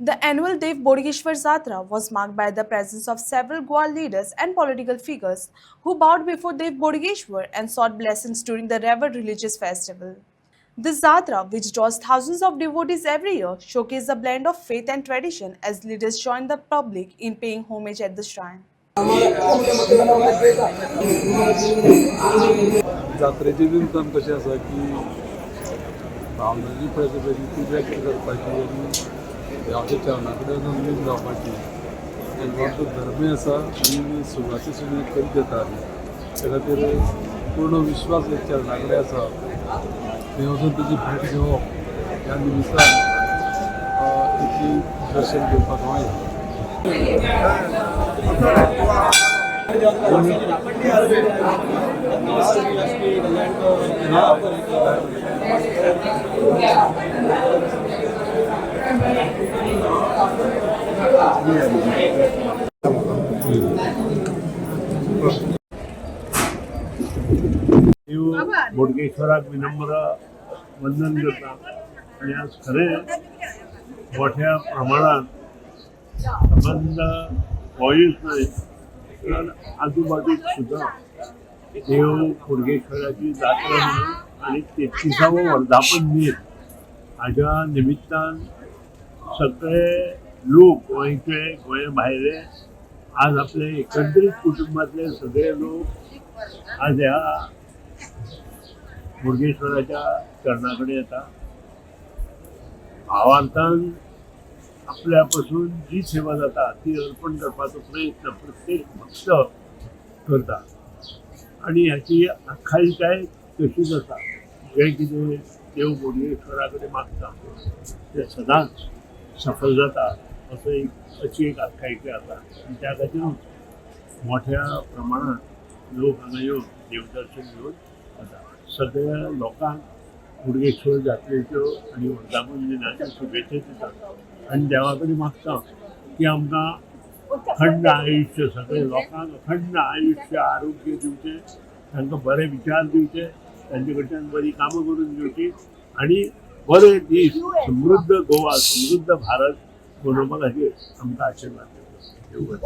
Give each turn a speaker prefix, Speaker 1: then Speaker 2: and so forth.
Speaker 1: The annual Dev Bodhgeshwar Jatra was marked by the presence of several Goa leaders and political figures who bowed before Dev Bodhgeshwar and sought blessings during the revered religious festival. This Jatra, which draws thousands of devotees every year, showcases a blend of faith and tradition as leaders join the public in paying homage at the shrine.
Speaker 2: जात्रेचे निमतान कशें आसा की भावनाची प्रतिभेची ती व्यक्त करपाची आनी देवाच्या चरणा कडेन नंदीन जावपाची एक धर्मी आसा आनी सुवातेसून एक करीत येता त्या खातीर पूर्ण विश्वास एक चरणा कडेन आसा थंय वचून तेजी भेट घेवप ह्या निमित्तान तेची दर्शन घेवपाक हांव येता.
Speaker 3: बोडगेश्वराक विनम्र वंदन करता आणि आज खरें मोठ्या प्रमाणात संबंध गोंयूच न्हय तर आजूबाजूक सुद्दां देव बोडगेश्वराची जात्रा म्हणून आनी 33वा वर्धापन दीस हाज्या निमित्तान सगळे लोक गोंयचे गोंया भायले आज आपले एकत्रीत कुटुंबातले सगळे लोक आज ह्या बोडगेश्वराच्या चरणा कडेन येता. भावार्थान आपल्या पासून जी सेवा जाता ती अर्पण करपाचो प्रयत्न प्रत्येक भक्त करता आणि ह्याची आख्यायिकाय तशीच आसा. जे कितें देव बोडगेश्वरा कडेन मागता ते सदांच सफल जाता असो अशी एक आख्यायिका आसा आनी त्या खातीरूच मोठ्या प्रमाणात लोक हांगा येवन देवदर्शन घेवन वता. सगळ्या लोकांक बोडगेश्वर जात्रेच्यो आनी वर्धापन दिनाच्यो शुभेच्छा दितात आनी देवा कडेन मागता की आमकां अखंड आयुश्य सगळ्या लोकांक अखंड आयुश्य आरोग्य दिवचें तांकां बरे विचार दिवचे तांचे कडच्यान बरी कामां करून घेवची आनी बरे दीस समृद्ध गोवा समृद्ध भारत बनोवपा खातीर आमकां आशिर्वाद दिवचो.